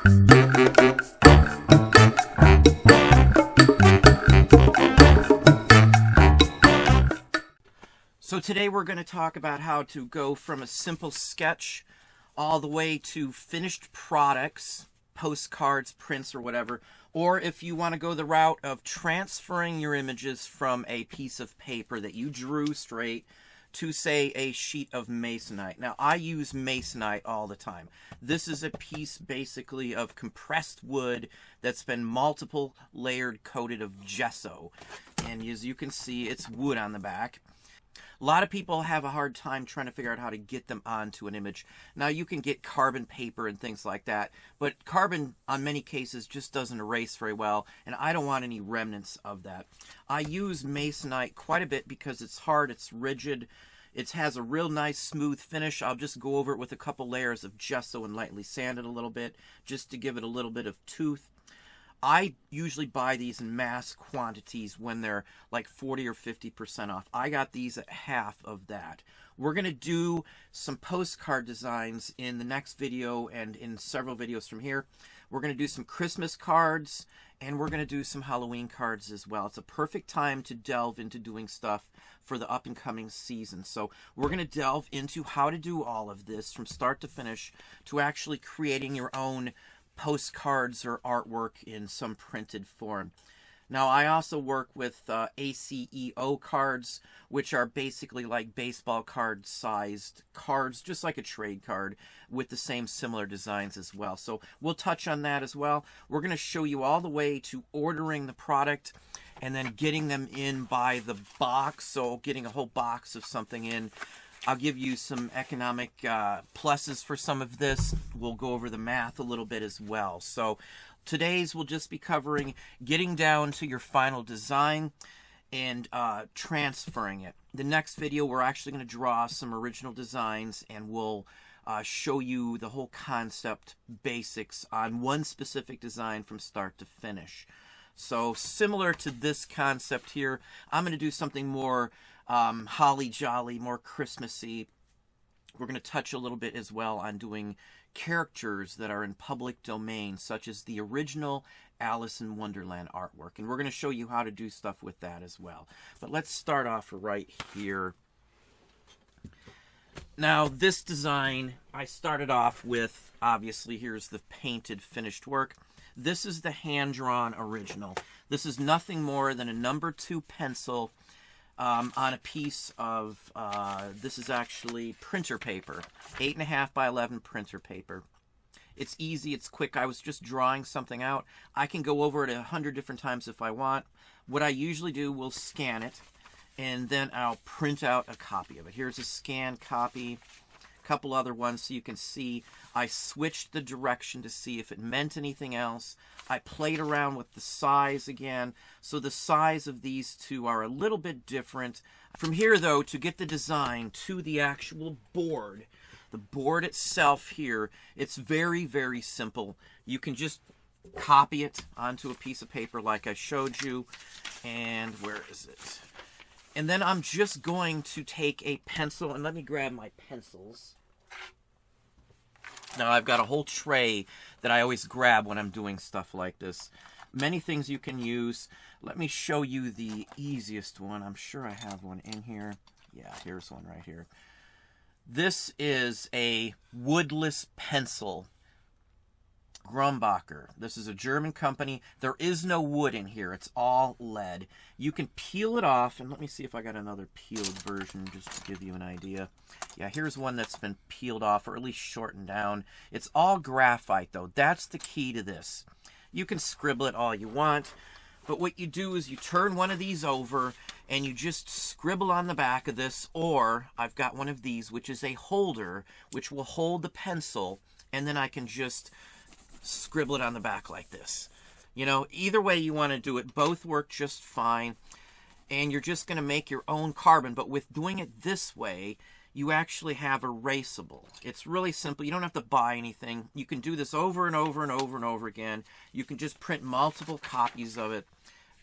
So today we're going to talk about how to go from a simple sketch all the way to finished products, postcards, prints, or whatever. Or if you want to go the route of transferring your images from a piece of paper that you drew straight to, say, a sheet of masonite. Now, I use masonite all the time. This is a piece basically of compressed wood that's been multiple layered coated of gesso. And as you can see, it's wood on the back. A lot of people have a hard time trying to figure out how to get them onto an image. Now, you can get carbon paper and things like that, but carbon, on many cases, just doesn't erase very well, and I don't want any remnants of that. I use masonite quite a bit because it's hard, it's rigid, it has a real nice smooth finish. I'll just go over it with a couple layers of gesso and lightly sand it a little bit, just to give it a little bit of tooth. I usually buy these in mass quantities when they're like 40 or 50% off. I got these at half of that. We're going to do some postcard designs in the next video and in several videos from here. We're going to do some Christmas cards and we're going to do some Halloween cards as well. It's a perfect time to delve into doing stuff for the up and coming season. So we're going to delve into how to do all of this from start to finish to actually creating your own postcards or artwork in some printed form. Now, I also work with ACEO cards, which are basically like baseball card sized cards, just like a trade card, with the same similar designs as well. So we'll touch on that as well. We're going to show you all the way to ordering the product and then getting them in by the box. So getting a whole box of something in. I'll give you some economic pluses for some of this. We'll go over the math a little bit as well. So today's we'll just be covering getting down to your final design and transferring it. The next video we're actually going to draw some original designs and we'll show you the whole concept basics on one specific design from start to finish. So similar to this concept here, I'm going to do something more holly jolly, more Christmassy. We're going to touch a little bit as well on doing characters that are in public domain, such as the original Alice in Wonderland artwork. And we're going to show you how to do stuff with that as well. But let's start off right here. Now, this design, I started off with, obviously, here's the painted finished work. This is the hand-drawn original. This is nothing more than a number 2 pencil on a piece of, this is actually printer paper, 8.5 by 11 printer paper. It's easy, it's quick. I was just drawing something out. I can go over it 100 different times if I want. What I usually do, will scan it, and then I'll print out a copy of it. Here's a scanned copy, a couple other ones so you can see. I switched the direction to see if it meant anything else. I played around with the size again. So the size of these two are a little bit different. From here, though, to get the design to the actual board, the board itself here, it's very, very simple. You can just copy it onto a piece of paper like I showed you. And where is it? And then I'm just going to take a pencil, and let me grab my pencils. Now, I've got a whole tray that I always grab when I'm doing stuff like this. Many things you can use. Let me show you the easiest one. I'm sure I have one in here. Yeah, here's one right here. This is a woodless pencil. Grumbacher. This is a German company. There is no wood in here. It's all lead. You can peel it off, and let me see if I got another peeled version just to give you an idea. Yeah, here's one that's been peeled off, or at least shortened down. It's all graphite, though. That's the key to this. You can scribble it all you want, but what you do is you turn one of these over, and you just scribble on the back of this, or I've got one of these, which is a holder, which will hold the pencil, and then I can just scribble it on the back like this. You know, either way you want to do it, both work just fine. And you're just going to make your own carbon, but with doing it this way, you actually have erasable. It's really simple. You don't have to buy anything. You can do this over and over and over and over again. You can just print multiple copies of it,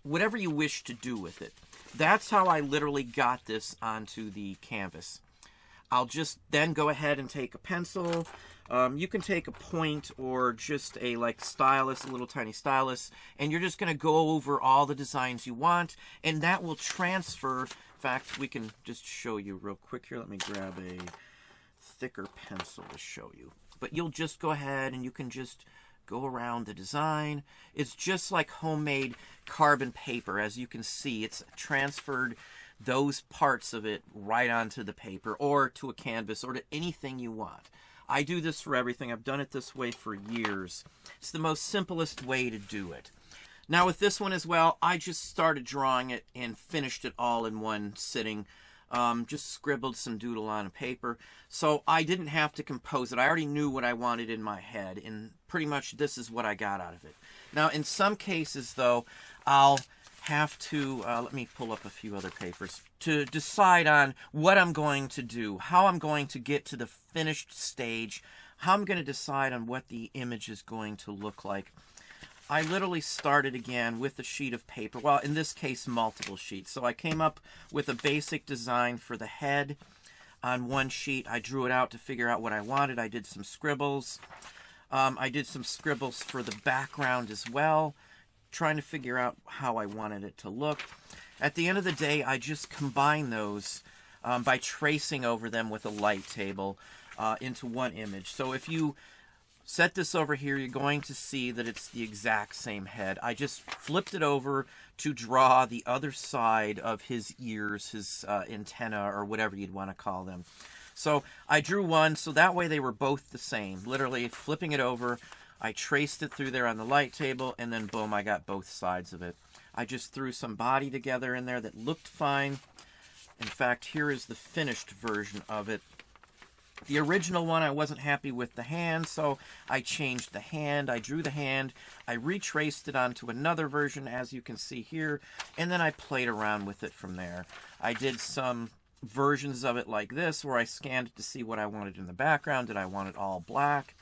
whatever you wish to do with it. That's how I literally got this onto the canvas. I'll just then go ahead and take a pencil. You can take a point or just a like stylus, a little tiny stylus, and you're just going to go over all the designs you want, and that will transfer. In fact, we can just show you real quick here. Let me grab a thicker pencil to show you. But you'll just go ahead and you can just go around the design. It's just like homemade carbon paper. As you can see, it's transferred those parts of it right onto the paper or to a canvas or to anything you want. I do this for everything. I've done it this way for years. It's the most simplest way to do it. Now with this one as well, I just started drawing it and finished it all in one sitting. Just scribbled some doodle on a paper. So I didn't have to compose it. I already knew what I wanted in my head, and pretty much this is what I got out of it. Now in some cases though, I'll have to, let me pull up a few other papers, to decide on what I'm going to do, how I'm going to get to the finished stage, how I'm going to decide on what the image is going to look like. I literally started again with a sheet of paper, well, in this case, multiple sheets. So I came up with a basic design for the head on one sheet. I drew it out to figure out what I wanted. I did some scribbles. I did some scribbles for the background as well, trying to figure out how I wanted it to look. At the end of the day, I just combine those by tracing over them with a light table into one image. So if you set this over here, you're going to see that it's the exact same head. I just flipped it over to draw the other side of his ears, his antenna, or whatever you'd want to call them. So I drew one, so that way they were both the same. Literally flipping it over, I traced it through there on the light table, and then boom, I got both sides of it. I just threw some body together in there that looked fine. In fact, here is the finished version of it. The original one, I wasn't happy with the hand, so I changed the hand. I drew the hand. I retraced it onto another version, as you can see here, and then I played around with it from there. I did some versions of it like this, where I scanned it to see what I wanted in the background. Did I want it all black?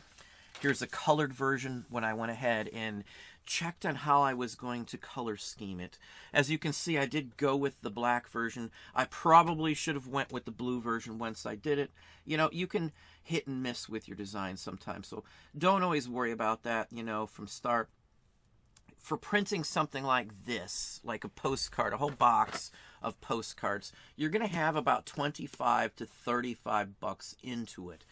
Here's a colored version when I went ahead and checked on how I was going to color scheme it. As you can see, I did go with the black version. I probably should have went with the blue version once I did it. You know, you can hit and miss with your design sometimes, so don't always worry about that, you know, from start. For printing something like this, like a postcard, a whole box of postcards, you're going to have about 25 to 35 bucks into it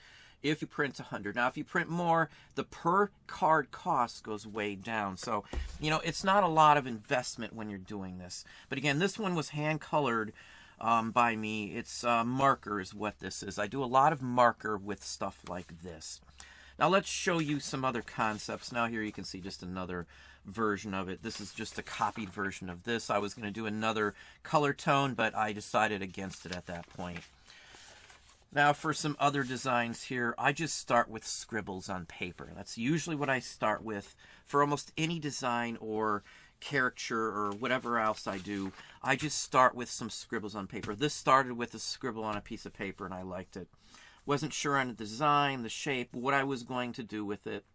if you print 100. Now, if you print more, the per card cost goes way down. So, you know, it's not a lot of investment when you're doing this. But again, this one was hand colored by me. It's marker is what this is. I do a lot of marker with stuff like this. Now, let's show you some other concepts. Now, here you can see just another version of it. This is just a copied version of this. I was going to do another color tone, but I decided against it at that point. Now for some other designs here, I just start with scribbles on paper. That's usually what I start with for almost any design or caricature or whatever else I do. I just start with some scribbles on paper. This started with a scribble on a piece of paper and I liked it. Wasn't sure on the design, the shape, what I was going to do with it.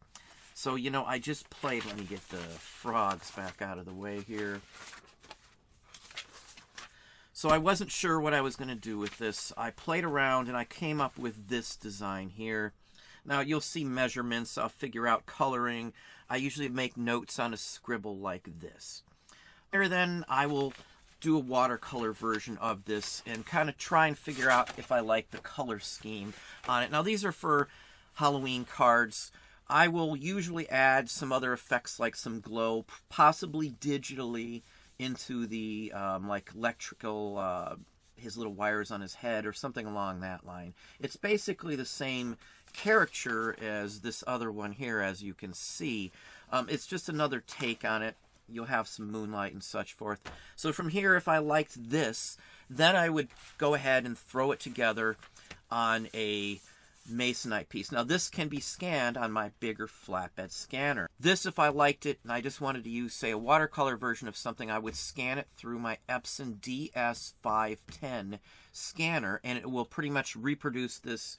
So, you know, I just played. Let me get the frogs back out of the way here. So I wasn't sure what I was going to do with this. I played around and I came up with this design here. Now you'll see measurements. I'll figure out coloring. I usually make notes on a scribble like this. Here then I will do a watercolor version of this and kind of try and figure out if I like the color scheme on it. Now these are for Halloween cards. I will usually add some other effects like some glow, possibly digitally, into the like electrical, his little wires on his head or something along that line. It's basically the same caricature as this other one here, as you can see. It's just another take on it. You'll have some moonlight and such forth. So from here, if I liked this, then I would go ahead and throw it together on a masonite piece. Now this can be scanned on my bigger flatbed scanner. This, if I liked it and I just wanted to use, say, a watercolor version of something, I would scan it through my Epson DS510 scanner and it will pretty much reproduce this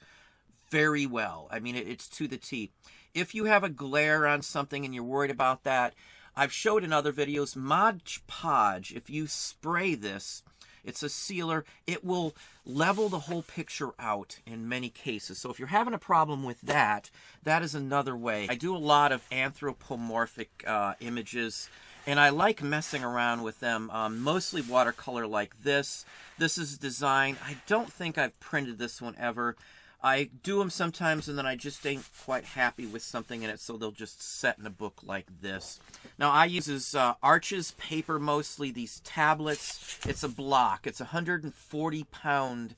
very well. I mean, it's to the T. If you have a glare on something and you're worried about that, I've showed in other videos, Mod Podge, if you spray this, It's a sealer. It will level the whole picture out in many cases. So if you're having a problem with that, that is another way. I do a lot of anthropomorphic images, and I like messing around with them, mostly watercolor like this. This is design. I don't think I've printed this one ever. I do them sometimes, and then I just ain't quite happy with something in it, so they'll just set in a book like this. Now, I use Arches paper mostly, these tablets. It's a block. It's 140-pound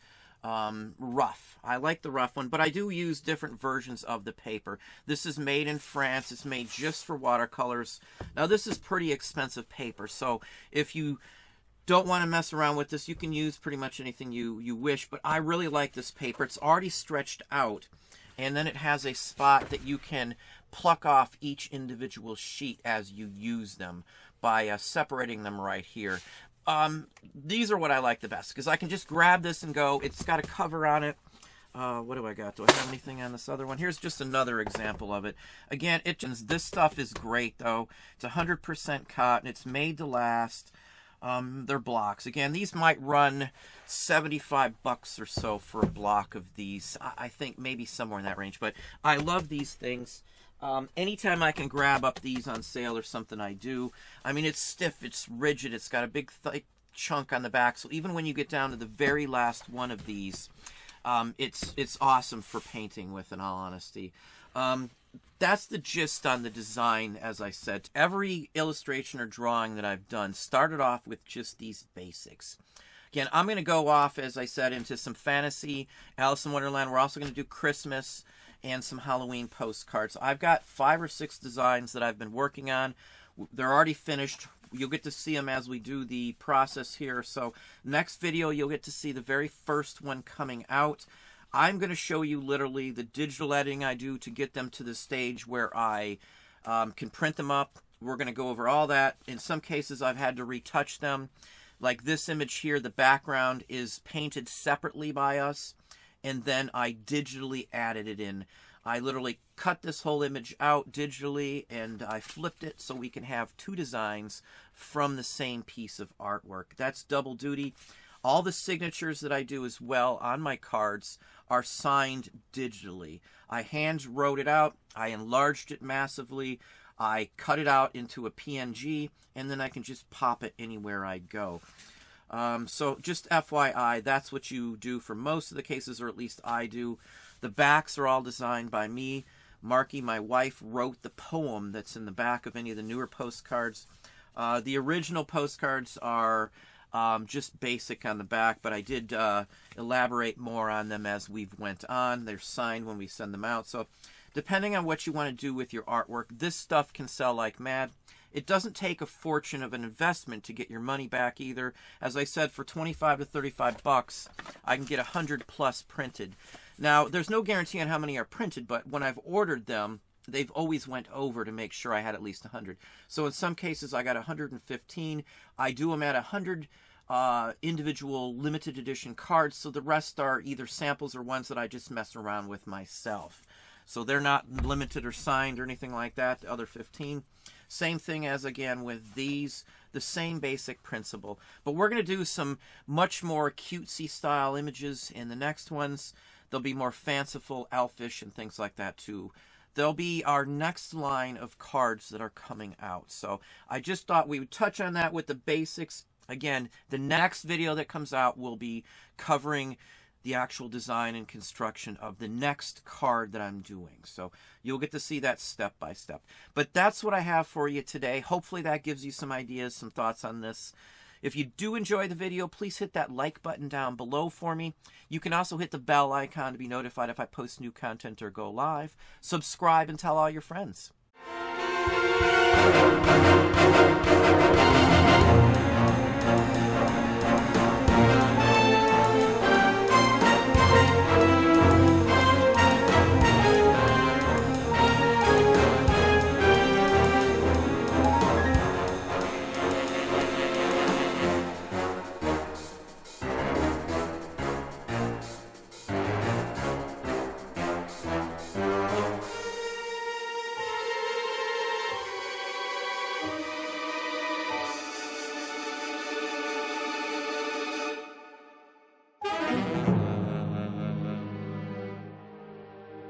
rough. I like the rough one, but I do use different versions of the paper. This is made in France. It's made just for watercolors. Now, this is pretty expensive paper, so if you don't want to mess around with this, you can use pretty much anything you wish, but I really like this paper. It's already stretched out, and then it has a spot that you can pluck off each individual sheet as you use them by separating them right here. These are what I like the best, because I can just grab this and go. It's got a cover on it. What do I got? Do I have anything on this other one? Here's just another example of it. Again, this stuff is great, though. It's 100% cotton. It's made to last. They're blocks. Again, these might run $75 or so for a block of these. I think maybe somewhere in that range, but I love these things. Anytime I can grab up these on sale or something, I do. I mean, it's stiff, it's rigid, it's got a big thick chunk on the back, so even when you get down to the very last one of these, it's awesome for painting with, in all honesty. That's the gist on the design, as I said. Every illustration or drawing that I've done started off with just these basics. Again, I'm going to go off, as I said, into some fantasy, Alice in Wonderland. We're also going to do Christmas and some Halloween postcards. I've got 5 or 6 designs that I've been working on. They're already finished. You'll get to see them as we do the process here. So next video, you'll get to see the very first one coming out. I'm going to show you literally the digital editing I do to get them to the stage where I can print them up. We're going to go over all that. In some cases, I've had to retouch them. Like this image here, the background is painted separately by us, and then I digitally added it in. I literally cut this whole image out digitally, and I flipped it so we can have 2 designs from the same piece of artwork. That's double duty. All the signatures that I do as well on my cards are signed digitally. I hand wrote it out, I enlarged it massively, I cut it out into a PNG, and then I can just pop it anywhere I go. So just FYI, that's what you do for most of the cases, or at least I do. The backs are all designed by me. Marky, my wife, wrote the poem that's in the back of any of the newer postcards. The original postcards are just basic on the back, but I did elaborate more on them as we've went on. They're signed when we send them out. So depending on what you want to do with your artwork, this stuff can sell like mad. It doesn't take a fortune of an investment to get your money back either. As I said, for 25 to 35 bucks, I can get 100 plus printed. Now, there's no guarantee on how many are printed, but when I've ordered them, they've always went over to make sure I had at least 100. So in some cases, I got 115. I do them at 100 individual limited edition cards, so the rest are either samples or ones that I just mess around with myself. So they're not limited or signed or anything like that, the other 15. Same thing as, again, with these, the same basic principle. But we're going to do some much more cutesy style images in the next ones. There'll be more fanciful, elfish, and things like that too. They'll be our next line of cards that are coming out. So I just thought we would touch on that with the basics. Again, the next video that comes out will be covering the actual design and construction of the next card that I'm doing. So you'll get to see that step by step. But that's what I have for you today. Hopefully that gives you some ideas, some thoughts on this. If you do enjoy the video, please hit that like button down below for me. You can also hit the bell icon to be notified if I post new content or go live. Subscribe and tell all your friends.